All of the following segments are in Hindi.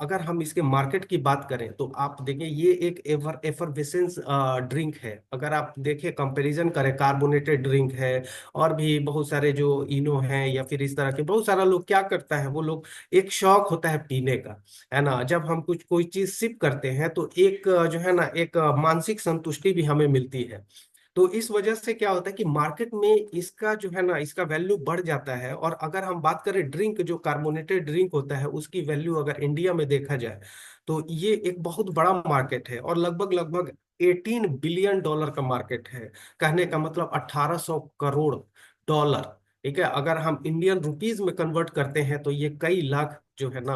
अगर हम इसके मार्केट की बात करें तो आप देखें ये एक एफरवेसेंस ड्रिंक है। अगर आप देखें कंपैरिजन करें, कार्बोनेटेड ड्रिंक है और भी बहुत सारे जो इनो हैं या फिर इस तरह के बहुत सारा लोग क्या करता है, वो लोग एक शौक होता है पीने का, है ना। जब हम कुछ कोई चीज सिप करते हैं तो एक जो है ना एक मानसिक संतुष्टि भी हमें मिलती है। तो इस वजह से क्या होता है कि मार्केट में इसका जो है ना इसका वैल्यू बढ़ जाता है। और अगर हम बात करें ड्रिंक, जो कार्बोनेटेड ड्रिंक होता है उसकी वैल्यू अगर इंडिया में देखा जाए तो ये एक बहुत बड़ा मार्केट है और लगभग लगभग $18 बिलियन का मार्केट है। कहने का मतलब 1800 करोड़ डॉलर। ठीक है, अगर हम इंडियन रुपीज में कन्वर्ट करते हैं तो ये कई लाख जो है ना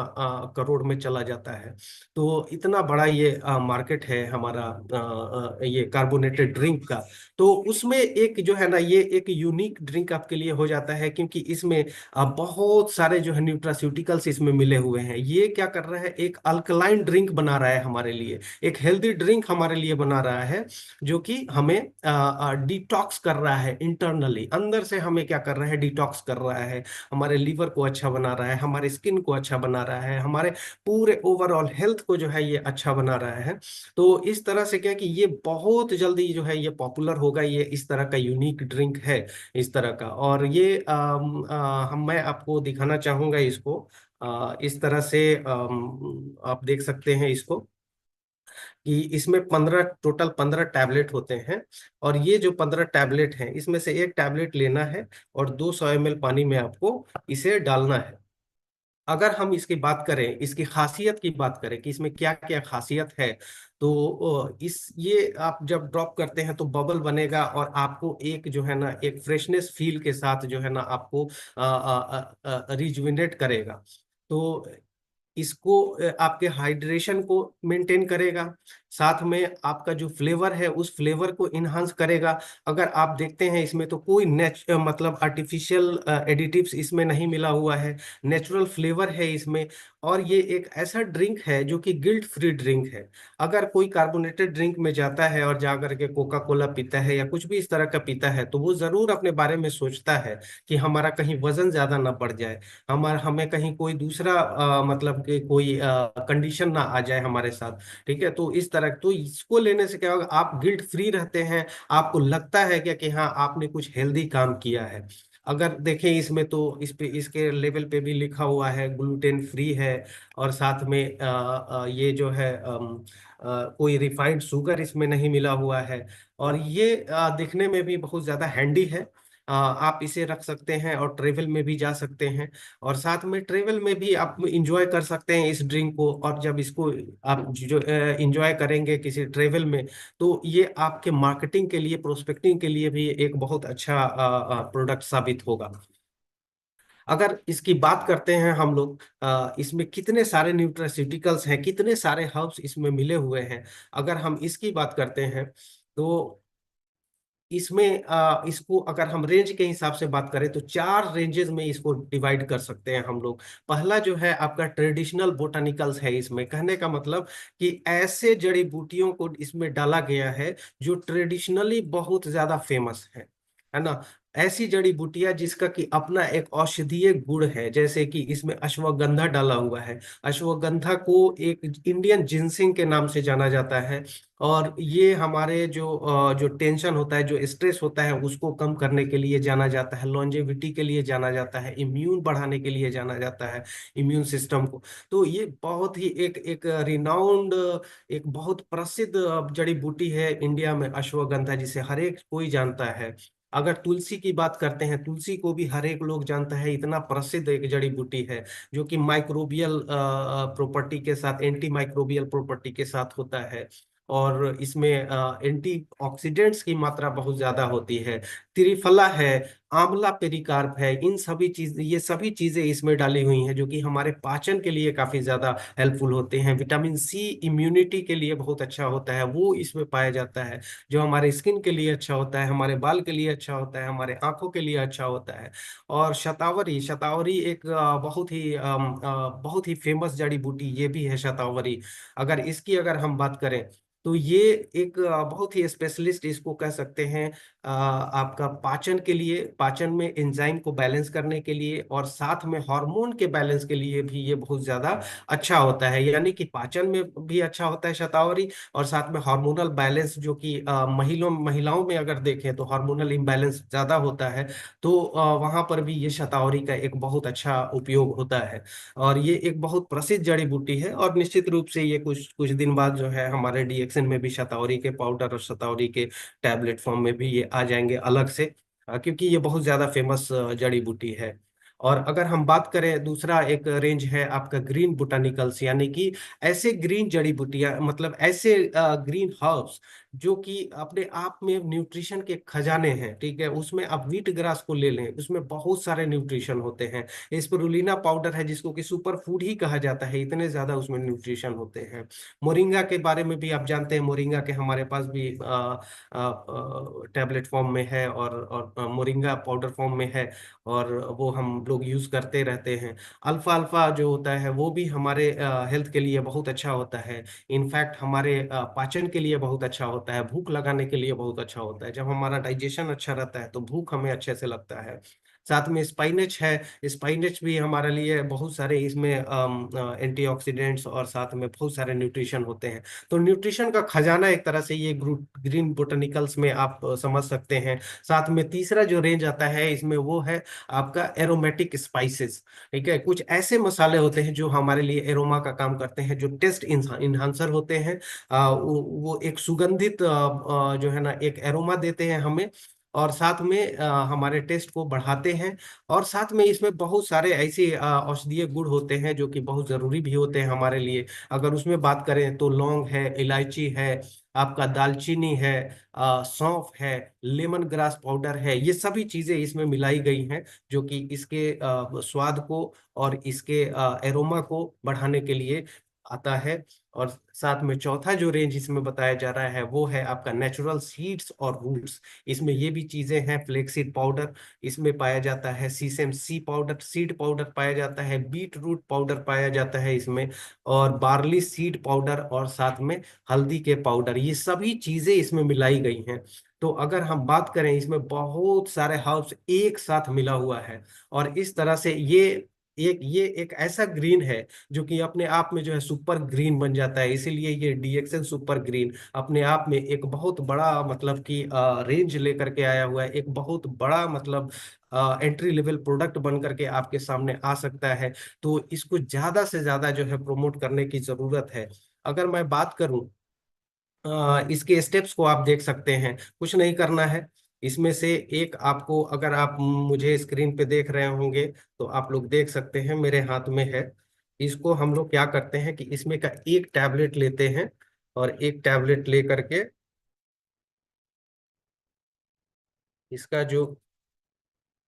करोड़ में चला जाता है। तो इतना बड़ा ये मार्केट है हमारा ये कार्बोनेटेड ड्रिंक का। तो उसमें एक जो है ना ये एक यूनिक ड्रिंक आपके लिए हो जाता है, क्योंकि इसमें बहुत सारे जो है न्यूट्रास्यूटिकल्स इसमें मिले हुए हैं। ये क्या कर रहा है, एक अल्कलाइन ड्रिंक बना रहा है हमारे लिए, एक हेल्दी ड्रिंक हमारे लिए बना रहा है, जो कि हमें डिटॉक्स कर रहा है इंटरनली, अंदर से हमें क्या कर रहा है, डिटॉक्स कर रहा है। हमारे लीवर को अच्छा बना रहा है, हमारे स्किन को अच्छा बना रहा है, हमारे पूरे ओवरऑल हेल्थ को जो है ये अच्छा बना रहा है। तो इस तरह से क्या कि ये बहुत जल्दी जो है ये पॉपुलर होगा, ये इस तरह का यूनिक ड्रिंक है इस तरह का। और ये हम मैं आपको दिखाना चाहूंगा इसको। इस तरह से आप देख सकते हैं इसको कि इसमें 15 टोटल 15 टैबलेट होते हैं। और ये जो 15 टैबलेट हैं इसमें से एक टैबलेट लेना है और 200 ml पानी में आपको इसे डालना है। अगर हम इसकी बात करें, इसकी खासियत की बात करें कि इसमें क्या क्या खासियत है, तो इस ये आप जब ड्रॉप करते हैं तो बबल बनेगा और आपको एक जो है ना एक फ्रेशनेस फील के साथ जो है ना आपको रिजुविनेट करेगा। तो इसको आपके हाइड्रेशन को मेंटेन करेगा, साथ में आपका जो फ्लेवर है उस फ्लेवर को इन्हांस करेगा। अगर आप देखते हैं इसमें तो कोई मतलब आर्टिफिशियल एडिटिव्स इसमें नहीं मिला हुआ है, नेचुरल फ्लेवर है इसमें। और ये एक ऐसा ड्रिंक है जो कि गिल्ट फ्री ड्रिंक है। अगर कोई कार्बोनेटेड ड्रिंक में जाता है और जा करके कोका कोला पीता है या कुछ भी इस तरह का पीता है तो वो जरूर अपने बारे में सोचता है कि हमारा कहीं वजन ज्यादा ना बढ़ जाए, हमें कहीं कोई दूसरा मतलब कि कोई कंडीशन ना आ जाए हमारे साथ। ठीक है, तो इस तरह तो इसको लेने से क्या होगा, आप गिल्ट फ्री रहते हैं, आपको लगता है क्या कि हाँ आपने कुछ हेल्दी काम किया है। अगर देखें इसमें तो इस पे इसके लेवल पे भी लिखा हुआ है ग्लूटेन फ्री है। और साथ में ये जो है कोई रिफाइंड शुगर इसमें नहीं मिला हुआ है। और ये दिखने में भी बहुत ज्यादा हैंडी है। आप इसे रख सकते हैं और ट्रेवल में भी जा सकते हैं। और साथ में ट्रेवल में भी आप इंजॉय कर सकते हैं इस ड्रिंक को। और जब इसको आप जो इंजॉय करेंगे किसी ट्रेवल में, तो ये आपके मार्केटिंग के लिए, प्रोस्पेक्टिंग के लिए भी एक बहुत अच्छा प्रोडक्ट साबित होगा। अगर इसकी बात करते हैं हम लोग, इसमें कितने सारे न्यूट्रास्यूटिकल्स हैं, कितने सारे हर्ब्स इसमें मिले हुए हैं। अगर हम इसकी बात करते हैं तो इसमें इसको अगर हम रेंज के हिसाब से बात करें तो 4 रेंजेस में इसको डिवाइड कर सकते हैं हम लोग। पहला जो है आपका ट्रेडिशनल बोटानिकल्स है। इसमें कहने का मतलब कि ऐसे जड़ी बूटियों को इसमें डाला गया है जो ट्रेडिशनली बहुत ज्यादा फेमस है ना। ऐसी जड़ी बूटियां जिसका कि अपना एक औषधीय गुण है, जैसे कि इसमें अश्वगंधा डाला हुआ है। अश्वगंधा को एक इंडियन जिनसिंग के नाम से जाना जाता है। और ये हमारे जो टेंशन होता है, जो स्ट्रेस होता है, उसको कम करने के लिए जाना जाता है, लॉन्जेविटी के लिए जाना जाता है, इम्यून बढ़ाने के लिए जाना जाता है, इम्यून सिस्टम को। तो ये बहुत ही एक एक रिनाउंड, एक बहुत प्रसिद्ध जड़ी बूटी है इंडिया में अश्वगंधा, जिसे हर एक कोई जानता है। अगर तुलसी की बात करते हैं, तुलसी को भी हर एक लोग जानता है, इतना प्रसिद्ध एक जड़ी बूटी है जो कि माइक्रोबियल प्रॉपर्टी के साथ, एंटी माइक्रोबियल प्रॉपर्टी के साथ होता है। और इसमें एंटी ऑक्सीडेंट्स की मात्रा बहुत ज्यादा होती है। त्रिफला है, आंवला पेरिकार्प है, इन सभी चीज, ये सभी चीजें इसमें डाली हुई हैं जो कि हमारे पाचन के लिए काफी ज्यादा हेल्पफुल होते हैं। विटामिन सी इम्यूनिटी के लिए बहुत अच्छा होता है, वो इसमें पाया जाता है, जो हमारे स्किन के लिए अच्छा होता है, हमारे बाल के लिए अच्छा होता है, हमारे आंखों के लिए अच्छा होता है। और शतावरी, शतावरी एक बहुत ही फेमस जड़ी बूटी ये भी है शतावरी। अगर इसकी अगर हम बात करें तो ये एक बहुत ही स्पेशलिस्ट इसको कह सकते हैं। आपका पाचन के लिए, पाचन में एंजाइम को बैलेंस करने के लिए, और साथ में हार्मोन के बैलेंस के लिए भी ये बहुत ज्यादा अच्छा होता है। यानी कि पाचन में भी अच्छा होता है शतावरी, और साथ में हार्मोनल बैलेंस, जो कि महिलाओं में अगर देखें तो हार्मोनल इम्बैलेंस ज्यादा होता है, तो वहां पर भी ये शतावरी का एक बहुत अच्छा उपयोग होता है। और ये एक बहुत प्रसिद्ध जड़ी बूटी है, और निश्चित रूप से ये कुछ कुछ दिन बाद जो है हमारे डीएक्सन में भी शतावरी के पाउडर और शतावरी के टैबलेट फॉर्म में भी ये आ जाएंगे अलग से, क्योंकि ये बहुत ज्यादा फेमस जड़ी बूटी है। और अगर हम बात करें, दूसरा एक रेंज है आपका ग्रीन बोटानिकल्स, यानी कि ऐसे ग्रीन जड़ी बूटियां, मतलब ऐसे ग्रीन हर्ब्स जो कि अपने आप में न्यूट्रिशन के खजाने हैं। ठीक है, उसमें आप व्हीट ग्रास को ले लें, उसमें बहुत सारे न्यूट्रिशन होते हैं। स्पिरुलिना पाउडर है जिसको कि सुपर फूड ही कहा जाता है, इतने ज्यादा उसमें न्यूट्रिशन होते हैं। मोरिंगा के बारे में भी आप जानते हैं, मोरिंगा के हमारे पास भी टैबलेट फॉर्म में है, और मोरिंगा पाउडर फॉर्म में है, और वो हम लोग यूज करते रहते हैं। अल्फा अल्फा जो होता है वो भी हमारे हेल्थ के लिए बहुत अच्छा होता है। इनफैक्ट हमारे पाचन के लिए बहुत अच्छा होता है, भूख लगाने के लिए बहुत अच्छा होता है। जब हमारा डाइजेशन अच्छा रहता है तो भूख हमें अच्छे से लगता है। साथ में स्पाइनेच है, स्पाइनेच भी हमारे लिए बहुत सारे इसमें एंटीऑक्सीडेंट्स और साथ में बहुत सारे न्यूट्रिशन होते हैं। तो न्यूट्रिशन का खजाना एक तरह से ये ग्रीन बोटेनिकल्स में आप समझ सकते हैं। साथ में तीसरा जो रेंज आता है इसमें वो है आपका एरोमेटिक स्पाइसेस। ठीक है, कुछ ऐसे मसाले होते हैं जो हमारे लिए एरोमा का काम करते हैं, जो टेस्ट इन्हांसर होते हैं। वो एक सुगंधित जो है ना एक एरोमा देते हैं हमें, और साथ में हमारे टेस्ट को बढ़ाते हैं। और साथ में इसमें बहुत सारे ऐसे औषधीय गुण होते हैं जो कि बहुत जरूरी भी होते हैं हमारे लिए। अगर उसमें बात करें तो लौंग है, इलायची है, आपका दालचीनी है, सौंफ है, लेमन ग्रास पाउडर है, ये सभी चीजें इसमें मिलाई गई हैं, जो कि इसके स्वाद को और इसके एरोमा को बढ़ाने के लिए आता है। और साथ में चौथा जो रेंज इसमें बताया जा रहा है वो है आपका नेचुरल सीड्स और रूट्स। इसमें ये भी चीजें हैं, फ्लेक्सीड पाउडर इसमें पाया जाता है, सीसम सी पाउडर, सीड पाउडर पाया जाता है, बीट रूट पाउडर पाया जाता है इसमें, और बार्ली सीड पाउडर, और साथ में हल्दी के पाउडर, ये सभी चीजें इसमें मिलाई गई हैं। तो अगर हम बात करें, इसमें बहुत सारे हर्ब्स एक साथ मिला हुआ है, और इस तरह से ये एक ऐसा ग्रीन है जो कि अपने आप में जो है सुपर ग्रीन बन जाता है। इसीलिए ये डीएक्सन सुपर ग्रीन अपने आप में एक बहुत बड़ा मतलब कि रेंज लेकर के आया हुआ है, एक बहुत बड़ा मतलब एंट्री लेवल प्रोडक्ट बन करके आपके सामने आ सकता है। तो इसको ज्यादा से ज्यादा जो है प्रमोट करने की जरूरत है। अगर मैं बात करूं, इसके स्टेप्स को आप देख सकते हैं, कुछ नहीं करना है। इसमें से एक आपको, अगर आप मुझे स्क्रीन पे देख रहे होंगे तो आप लोग देख सकते हैं मेरे हाथ में है। इसको हम लोग क्या करते हैं कि इसमें का एक टैबलेट लेते हैं, और एक टैबलेट ले करके इसका जो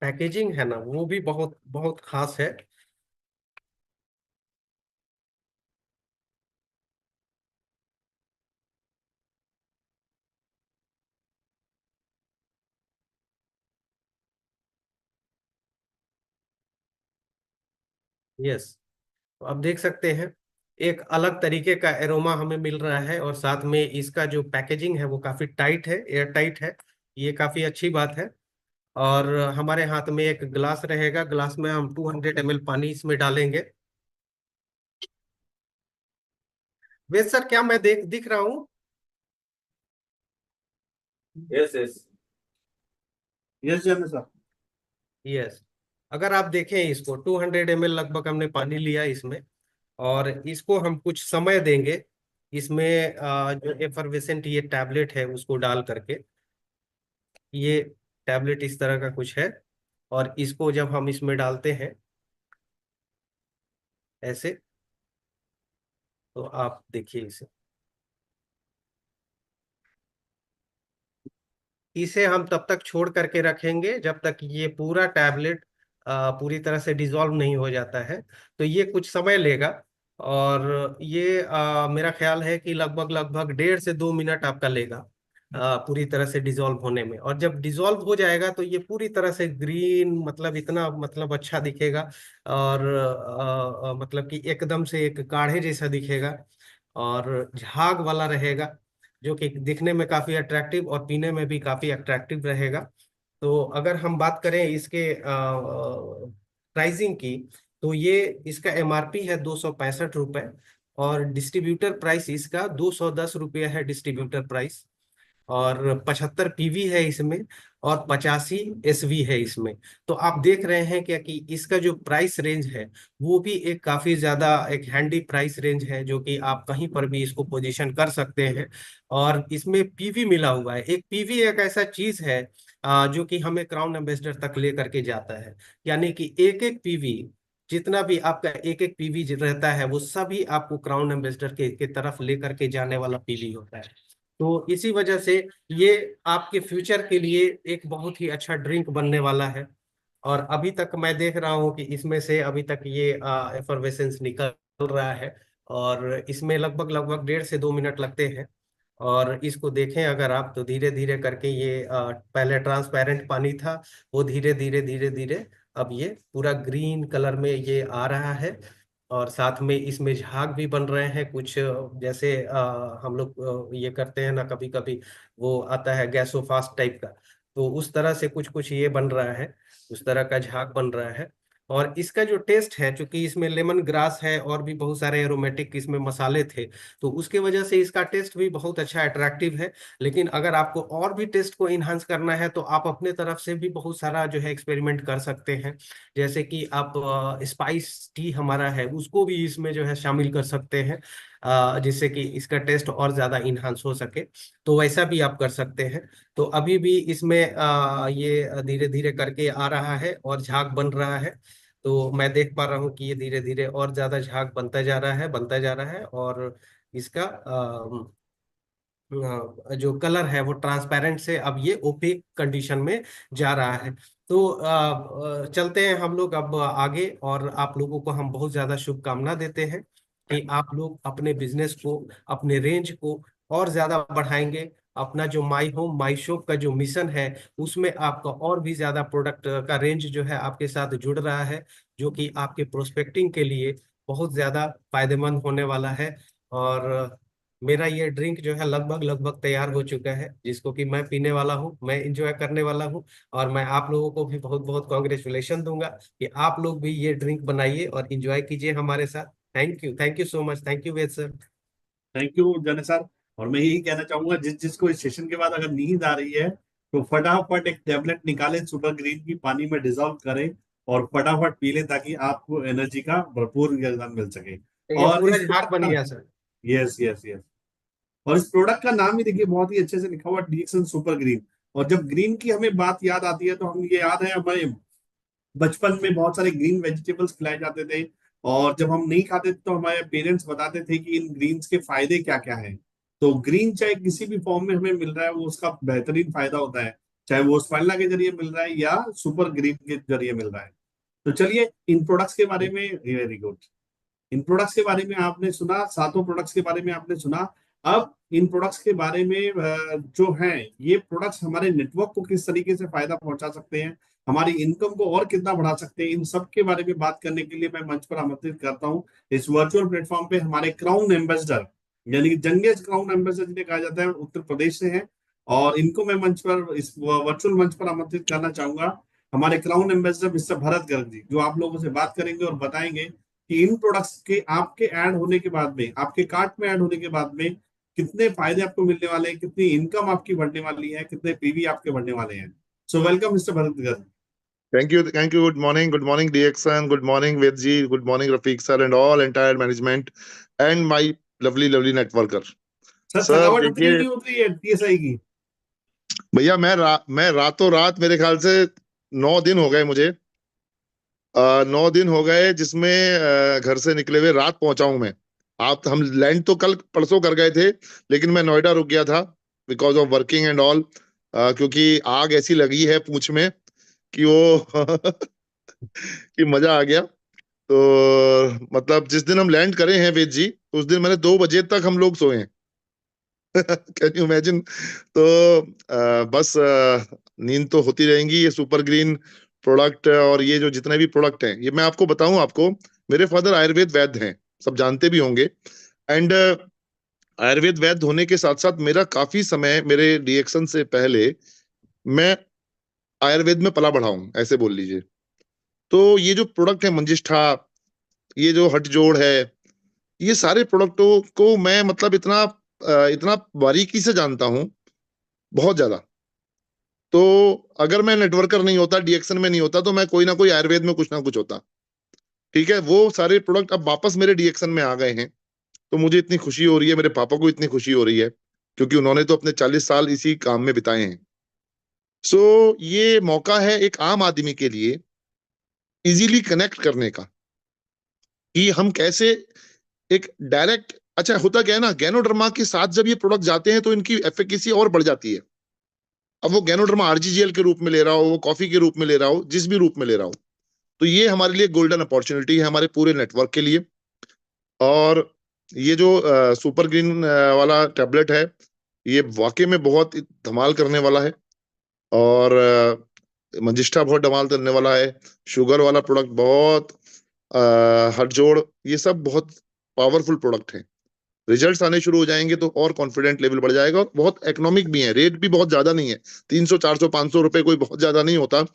पैकेजिंग है ना वो भी बहुत बहुत खास है। यस, तो आप देख सकते हैं एक अलग तरीके का एरोमा हमें मिल रहा है, और साथ में इसका जो पैकेजिंग है वो काफी टाइट है, एयर टाइट है। ये काफी अच्छी बात है। और हमारे हाथ में एक ग्लास रहेगा, ग्लास में हम 200 ml पानी इसमें डालेंगे। वेद सर, क्या मैं दिख रहा हूँ? Yes yes. यस जन सर। यस। अगर आप देखें इसको, 200 ml लगभग हमने पानी लिया इसमें, और इसको हम कुछ समय देंगे इसमें। जो एफरवेसेंट ये टैबलेट है उसको डाल करके, ये टैबलेट इस तरह का कुछ है, और इसको जब हम इसमें डालते हैं ऐसे, तो आप देखिए इसे, इसे हम तब तक छोड़ करके रखेंगे जब तक ये पूरा टैबलेट पूरी तरह से डिसॉल्व नहीं हो जाता है। तो ये कुछ समय लेगा, और ये मेरा ख्याल है कि लगभग लगभग 1.5 से 2 मिनट आपका लेगा पूरी तरह से डिसॉल्व होने में। और जब डिसॉल्व हो जाएगा तो ये पूरी तरह से ग्रीन, मतलब इतना मतलब अच्छा दिखेगा, और मतलब कि एकदम से एक काढ़े जैसा दिखेगा, और झाग वाला रहेगा। जो कि दिखने में काफी अट्रैक्टिव और पीने में भी काफी अट्रैक्टिव रहेगा। तो अगर हम बात करें इसके प्राइसिंग की, तो ये इसका एमआरपी है 265 रुपये, और डिस्ट्रीब्यूटर प्राइस इसका 210 रुपये है डिस्ट्रीब्यूटर प्राइस। और 75 पीवी है इसमें, और 85 एसवी है इसमें। तो आप देख रहे हैं क्या कि इसका जो प्राइस रेंज है वो भी एक काफी ज्यादा एक हैंडी प्राइस रेंज है, जो कि आप कहीं पर भी इसको पोजीशन कर सकते हैं। और इसमें पीवी मिला हुआ है। एक पीवी एक ऐसा चीज है जो कि हमें क्राउन एम्बेसडर तक ले करके जाता है। यानी कि एक एक पीवी, जितना भी आपका एक एक पीवी रहता है, वो सभी आपको क्राउन एम्बेसडर के तरफ लेकर के जाने वाला पीवी होता है। तो इसी वजह से ये आपके फ्यूचर के लिए एक बहुत ही अच्छा ड्रिंक बनने वाला है। और अभी तक मैं देख रहा हूँ कि इसमें से अभी तक ये एफरवेसेंस निकल रहा है, और इसमें लगभग लगभग 1.5 से 2 मिनट लगते हैं। और इसको देखें अगर आप, तो धीरे धीरे करके ये पहले ट्रांसपेरेंट पानी था, वो धीरे धीरे धीरे धीरे अब ये पूरा ग्रीन कलर में ये आ रहा है। और साथ में इसमें झाग भी बन रहे हैं कुछ, जैसे हम लोग ये करते हैं ना कभी कभी, वो आता है गैसोफास्ट टाइप का। तो उस तरह से कुछ कुछ ये बन रहा है, उस तरह का झाग बन रहा है। और इसका जो टेस्ट है, चूंकि इसमें लेमन ग्रास है और भी बहुत सारे एरोमेटिक इसमें मसाले थे, तो उसके वजह से इसका टेस्ट भी बहुत अच्छा अट्रैक्टिव है। लेकिन अगर आपको और भी टेस्ट को इन्हांस करना है, तो आप अपने तरफ से भी बहुत सारा जो है एक्सपेरिमेंट कर सकते हैं। जैसे कि आप स्पाइस टी हमारा है उसको भी इसमें जो है शामिल कर सकते हैं, जिससे कि इसका टेस्ट और ज्यादा इन्हांस हो सके। तो वैसा भी आप कर सकते हैं। तो अभी भी इसमें ये धीरे धीरे करके आ रहा है और झाग बन रहा है। तो मैं देख पा रहा हूँ कि ये धीरे धीरे और ज्यादा झाग बनता जा रहा है, बनता जा रहा है। और इसका जो कलर है वो ट्रांसपेरेंट से अब ये ओपेक कंडीशन में जा रहा है। तो चलते हैं हम लोग अब आगे, और आप लोगों को हम बहुत ज्यादा शुभकामना देते हैं कि आप लोग अपने बिजनेस को, अपने रेंज को और ज्यादा बढ़ाएंगे। अपना जो माई होम माई शॉप का जो मिशन है, उसमें आपका और भी ज्यादा प्रोडक्ट का रेंज जो है आपके साथ जुड़ रहा है, जो कि आपके प्रोस्पेक्टिंग के लिए बहुत ज्यादा फायदेमंद होने वाला है। और मेरा ये ड्रिंक जो है लगभग लगभग तैयार हो चुका है, जिसको कि मैं पीने वाला हूँ, मैं इंजॉय करने वाला हूँ। और मैं आप लोगों को भी बहुत बहुत कॉन्ग्रेचुलेशन दूंगा कि आप लोग भी ये ड्रिंक बनाइए और इंजॉय कीजिए हमारे साथ। Thank you so much, thank you Ved sir. Thank you जन सर। और मैं यही कहना चाहूंगा, जिसको इस सेशन के बाद अगर नींद आ रही है, तो फटाफट एक टेबलेट निकालें, सुपर ग्रीन की पानी में डिजोल्व करें और फटाफट पी लें, ताकि आपको एनर्जी का भरपूर योगदान मिल सके। ये और पूरा इस झाग प्रोडक्ट बन का, गया सर। यस यस यस, और इस प्रोडक्ट का नाम ही देखिए, बहुत ही अच्छे से लिखा हुआ, डीएक्सन सुपर ग्रीन। और जब ग्रीन की हमें बात याद आती है, तो हम ये याद है हमारे बचपन में बहुत सारे ग्रीन वेजिटेबल्स खिलाए जाते थे। और जब हम नहीं खाते थे, तो हमारे पेरेंट्स बताते थे कि इन ग्रीन्स के फायदे क्या क्या हैं। तो ग्रीन चाहे किसी भी फॉर्म में हमें मिल रहा है, वो उसका बेहतरीन फायदा होता है। चाहे वो स्पाइरला के जरिए मिल रहा है या सुपर ग्रीन के जरिए मिल रहा है। तो चलिए इन प्रोडक्ट्स के बारे में, वेरी गुड, इन प्रोडक्ट्स के बारे में आपने सुना, सातों प्रोडक्ट्स के बारे में आपने सुना। अब इन प्रोडक्ट्स के बारे में जो हैं, ये प्रोडक्ट्स हमारे नेटवर्क को किस तरीके से फायदा पहुंचा सकते हैं, हमारी इनकम को और कितना बढ़ा सकते हैं, इन सब के बारे में बात करने के लिए मैं मंच पर आमंत्रित करता हूं इस वर्चुअल प्लेटफॉर्म पे हमारे क्राउन एम्बेसडर, यानी कि जंगेज क्राउन एम्बेसडर जिन्हें कहा जाता है, उत्तर प्रदेश से हैं। और इनको मैं मंच पर, इस वर्चुअल मंच पर आमंत्रित करना चाहूंगा, हमारे crown ambassador mister Bharat Garg ji, जो आप लोगों से बात करेंगे और बताएंगे कि इन प्रोडक्ट्स के आपके ऐड होने के बाद में, आपके कार्ट में ऐड होने के बाद में कितने फायदे आपको मिलने वाले हैं, कितनी इनकम आपकी बढ़ने वाली है, कितने पीवी आपके बढ़ने वाले हैं। So welcome mister Bharat Garg. Thank you, thank you. Good morning, DXN. Good morning, Vedji. Good morning, Rafiq sir, and all entire management, and my lovely networker. Sir sir थकावट उतरी देखिए नहीं उतरी है टीएसआई की? भैया, मैं रातों रात, मेरे ख्याल से 9 दिन हो गए मुझे। 9 दिन हो गए, जिसमें घर से निकले हुए रात पहुंचा हूं मैं। आप हम लैंड तो कल परसों कर गए थे, लेकिन मैं नोएडा रुक गया था because of working and all. क्योंकि आग ऐसी लगी है पूंछ में कि वो कि मजा आ गया। तो मतलब जिस दिन हम लैंड करे हैं वेद जी, उस दिन मैंने 2 बजे तक हम लोग सोए हैं। Can you imagine? तो बस नींद तो होती रहेंगी। ये सुपर ग्रीन प्रोडक्ट और ये जो जितने भी प्रोडक्ट हैं, ये मैं आपको बताऊं, आपको मेरे फादर आयुर्वेद वैद्य हैं, सब जानते भी होंगे। एंड आयुर्वेद वैद्य होने के साथ साथ मेरा काफी समय, मेरे डीएक्शन से पहले मैं आयुर्वेद में पला बढ़ा हूं, ऐसे बोल लीजिए। तो ये जो प्रोडक्ट है मंजिष्ठा, ये जो हट जोड़ है, ये सारे प्रोडक्टों को मैं मतलब इतना बारीकी से जानता हूं, बहुत ज्यादा। तो अगर मैं नेटवर्कर नहीं होता, डीएक्शन में नहीं होता, तो मैं कोई ना कोई आयुर्वेद में कुछ ना कुछ होता। ठीक है, वो सारे प्रोडक्ट अब वापस मेरे डीएक्शन में आ गए हैं, तो मुझे इतनी खुशी हो रही है, मेरे पापा को इतनी खुशी हो रही है, क्योंकि उन्होंने तो अपने 40 साल इसी काम में बिताए हैं। सो ये मौका है एक आम आदमी के लिए इजीली कनेक्ट करने का, कि हम कैसे एक डायरेक्ट, अच्छा होता क्या है ना, गैनोडर्मा के साथ जब ये प्रोडक्ट जाते हैं तो इनकी एफिकेसी और बढ़ जाती है। अब वो गैनोडर्मा आरजीजीएल के रूप में ले रहा हो, वो कॉफी के रूप में ले रहा हो, जिस भी रूप में ले रहा हो, तो ये हमारे लिए गोल्डन अपॉर्चुनिटी है, हमारे पूरे नेटवर्क के लिए। और ये जो सुपर ग्रीन वाला टैबलेट है, ये वाकई में बहुत धमाल करने वाला है। और मंजिष्ठा बहुत धमाल करने वाला है। शुगर वाला प्रोडक्ट बहुत, हट जोड़, ये सब बहुत पावरफुल प्रोडक्ट हैं। रिजल्ट्स आने शुरू हो जाएंगे तो और कॉन्फिडेंट लेवल बढ़ जाएगा, और बहुत इकोनॉमिक भी है, रेट भी बहुत ज्यादा नहीं है। 300 400 500 रुपए कोई बहुत ज्यादा नहीं होता।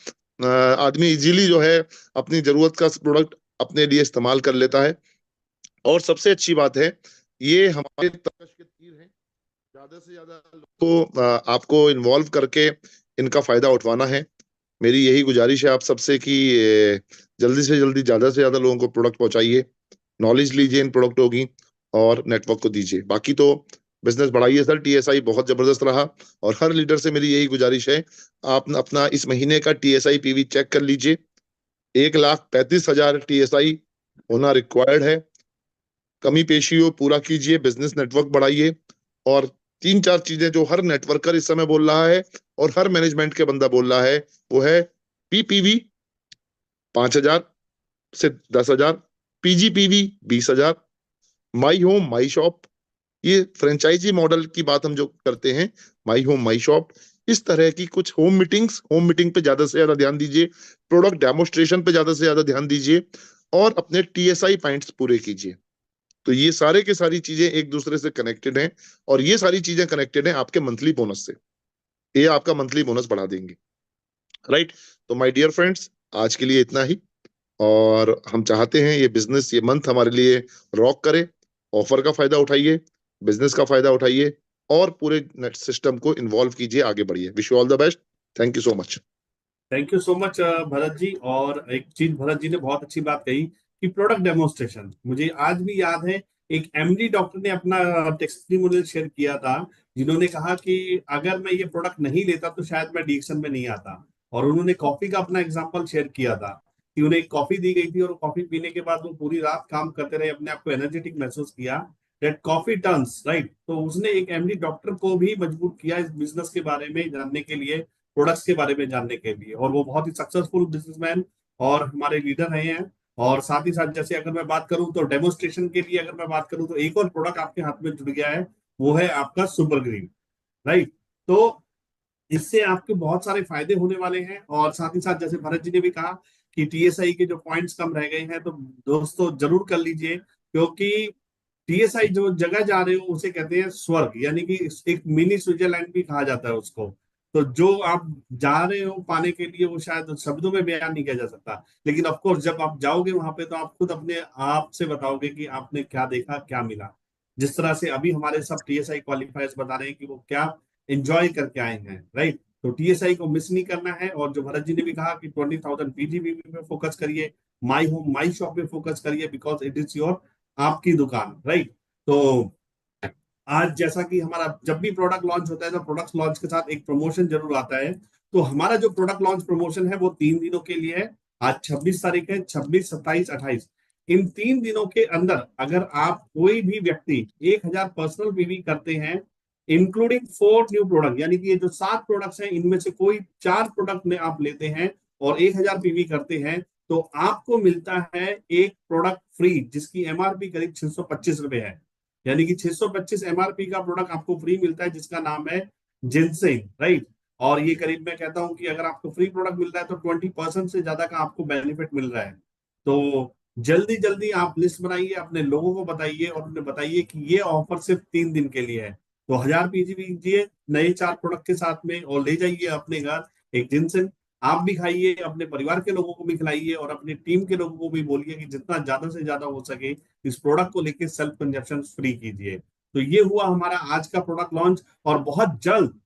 आदमी इजीली जो है अपनी जरूरत का प्रोडक्ट अपने लिए इस्तेमाल कर लेता है। और सबसे अच्छी बात है, ये हमारे तर्कश के तीर हैं, ज्यादा से ज्यादा लोगों को आपको इन्वॉल्व करके इनका फायदा उठवाना है। मेरी यही गुजारिश है आप सबसे कि जल्दी से जल्दी ज्यादा से ज्यादा लोगों को प्रोडक्ट पहुंचाइए, नॉलेज लीजिए इन प्रोडक्टों की, और नेटवर्क को दीजिए। बाकी तो बिजनेस बढ़ाइए सर, टीएसआई बहुत जबरदस्त रहा। और हर लीडर से मेरी यही गुजारिश है, आप अपना इस महीने का टीएसआई पीवी चेक कर लीजिए। 1,35,000 टीएसआई होना रिक्वायर्ड है। कमी पेशियों पूरा कीजिए, बिजनेस नेटवर्क बढ़ाइए। और तीन चार चीजें जो हर नेटवर्कर इस समय बोल रहा है और हर मैनेजमेंट के बंदा बोल रहा है, वो है पीपीवी 5,000 से 10,000, पीजीपीवी 20,000, माई होम माई शॉप, ये फ्रेंचाइजी मॉडल की बात हम जो करते हैं, माई होम माई शॉप, इस तरह की कुछ होम मीटिंग पे ज्यादा से ज्यादा ध्यान दीजिए, प्रोडक्ट डेमोस्ट्रेशन पे ज्यादा से ज्यादा ध्यान दीजिए, और अपने टीएसआई पॉइंट्स पूरे कीजिए। तो ये सारे के सारी चीजें एक दूसरे से कनेक्टेड हैं, और ये सारी चीजें कनेक्टेड हैं आपके मंथली बोनस से। ये आपका मंथली बोनस बढ़ा देंगे, राइट। तो माय डियर फ्रेंड्स, आज के लिए इतना ही। और हम चाहते हैं ये बिजनेस, ये मंथ हमारे लिए रॉक करे। ऑफर का फायदा उठाइए, बिजनेस का फायदा उठाइए, और पूरे नेट सिस्टम को इन्वॉल्व कीजिए, आगे बढ़िए। Wish you all the best. Thank you so much. Thank you so much Bharat ji. और एक चीज भरत जी ने बहुत अच्छी बात कही कि प्रोडक्ट डेमोन्स्ट्रेशन, मुझे आज भी याद है एक एमडी डॉक्टर ने अपना टेस्टिमोनियल शेयर किया था, जिन्होंने कहा कि अगर मैं ये प्रोडक्ट नहीं लेता तो शायद मैं डिएक्शन में नहीं आता। और उन्होंने कॉफी का अपना एग्जांपल शेयर किया था कि उन्हें एक कॉफी दी गई थी और कॉफी पीने के बाद वो पूरी रात काम करते रहे, अपने आप को एनर्जेटिक महसूस किया। That coffee turns right. तो उसने एक एमडी डॉक्टर को भी मजबूर किया इस बिजनेस के बारे में जानने के लिए, प्रोडक्ट्स के बारे में जानने के लिए, और वो बहुत ही सक्सेसफुल बिजनेसमैन और हमारे लीडर रहे हैं। और साथ ही साथ जैसे अगर मैं बात करूं तो डेमोन्स्ट्रेशन के लिए अगर मैं बात करूं तो एक और प्रोडक्ट आपके हाथ में जुड़ गया है, वो है आपका सुपर ग्रीन, राइट। तो इससे आपके बहुत सारे फायदे होने वाले हैं। और साथ ही साथ जैसे भरत जी ने भी कहा कि टीएसआई के जो पॉइंट्स कम रह गए हैं, तो दोस्तों जरूर कर लीजिए, क्योंकि टीएसआई जो जगह जा रहे हो उसे कहते हैं स्वर्ग, यानी कि एक मिनी स्विट्जरलैंड भी कहा जाता है उसको। तो जो आप जा रहे हो पाने के लिए वो शायद शब्दों में बयान नहीं किया जा सकता, लेकिन ऑफ कोर्स जब आप जाओगे वहां पे तो आप खुद अपने आप से बताओगे कि आपने क्या देखा, क्या मिला। जिस तरह से अभी हमारे सब टीएसआई क्वालिफायर्स बता रहे हैं कि वो क्या एंजॉय करके आए हैं, राइट। तो टीएसआई को मिस नहीं करना है। और जो भरत जी ने भी कहा कि 20,000 पीजीबीवी पे फोकस करिए, माई होम माई शॉप पे फोकस करिए, बिकॉज इट इज योर, आपकी दुकान, राइट। तो आज जैसा कि हमारा जब भी प्रोडक्ट लॉन्च होता है तो प्रोडक्ट लॉन्च के साथ एक प्रमोशन जरूर आता है। तो हमारा जो प्रोडक्ट लॉन्च प्रमोशन है वो 3 दिनों के लिए है। आज 26 तारीख है, 26, 27, 28, इन 3 दिनों के अंदर अगर आप कोई भी व्यक्ति 1,000 पर्सनल पीवी करते हैं, इंक्लूडिंग 4 न्यू प्रोडक्ट, यानी कि ये जो 7 प्रोडक्ट्स हैं इनमें से कोई 4 प्रोडक्ट में आप लेते हैं और 1,000 पीवी करते हैं, तो आपको मिलता है एक प्रोडक्ट फ्री, जिसकी एमआरपी करीब 625 रुपए है। यानी कि 625 एमआरपी का प्रोडक्ट आपको फ्री मिलता है, जिसका नाम है जिनसेंग, राइट। और ये करीब मैं कहता हूं कि अगर आपको फ्री प्रोडक्ट मिल रहा है तो 20% से ज्यादा का आपको बेनिफिट मिल रहा है। तो जल्दी जल्दी आप लिस्ट बनाइए, अपने लोगों को बताइए और उन्हें बताइए कि ये ऑफर सिर्फ 3 दिन के लिए है। तो 1000 पीजी लीजिए नए 4 प्रोडक्ट के साथ में और ले जाइए अपने घर एक दिन से। आप भी खाइए, अपने परिवार के लोगों को भी खिलाइए और अपनी टीम के लोगों को भी बोलिए कि जितना ज्यादा से ज्यादा हो सके इस प्रोडक्ट को लेकर सेल्फ कंजप्शन फ्री कीजिए। तो ये हुआ हमारा आज का प्रोडक्ट लॉन्च, और बहुत जल्द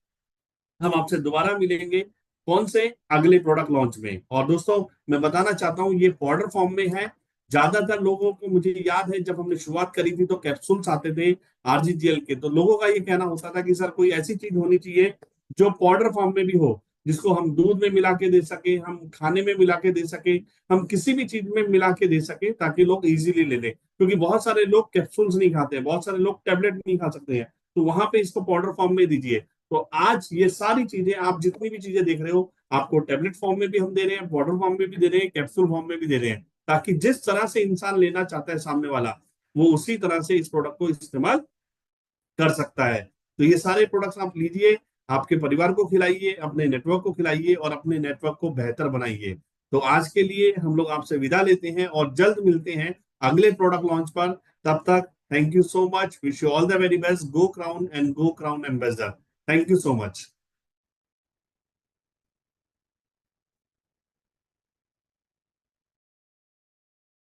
हम आपसे दोबारा मिलेंगे कौन से अगले प्रोडक्ट लॉन्च में। और दोस्तों मैं बताना चाहता हूं ये पाउडर फॉर्म में है। ज्यादातर लोगों को, मुझे याद है जब हमने शुरुआत करी थी तो कैप्सूल्स आते थे आरजीजीएल के, तो लोगों का ये कहना होता था कि सर कोई ऐसी चीज होनी चाहिए जो पाउडर फॉर्म में भी हो, जिसको हम दूध में मिला के दे सके, हम खाने में मिला के दे सके, हम किसी भी चीज में मिला के दे सके ताकि लोग इजीली ले लें। क्योंकि बहुत सारे लोग कैप्सूल्स नहीं खाते, बहुत सारे लोग टेबलेट नहीं खा सकते हैं, तो वहां पे इसको पाउडर फॉर्म में दीजिए। तो आज ये सारी चीजें, आप जितनी भी चीजें देख रहे हो, आपको टेबलेट फॉर्म में भी हम दे रहे हैं, पाउडर फॉर्म में भी दे रहे हैं, कैप्सूल फॉर्म में भी दे रहे हैं, ताकि जिस तरह से इंसान लेना चाहता है सामने वाला, वो उसी तरह से इस प्रोडक्ट को इस्तेमाल कर सकता है। तो ये सारे प्रोडक्ट्स आप लीजिए, आपके परिवार को खिलाइए, अपने नेटवर्क को खिलाइए और अपने नेटवर्क को बेहतर बनाइए। तो आज के लिए हम लोग आपसे विदा लेते हैं और जल्द मिलते हैं अगले प्रोडक्ट लॉन्च पर। तब तक thank you so much, wish you all the very best, go crown and go crown ambassador. Thank you so much.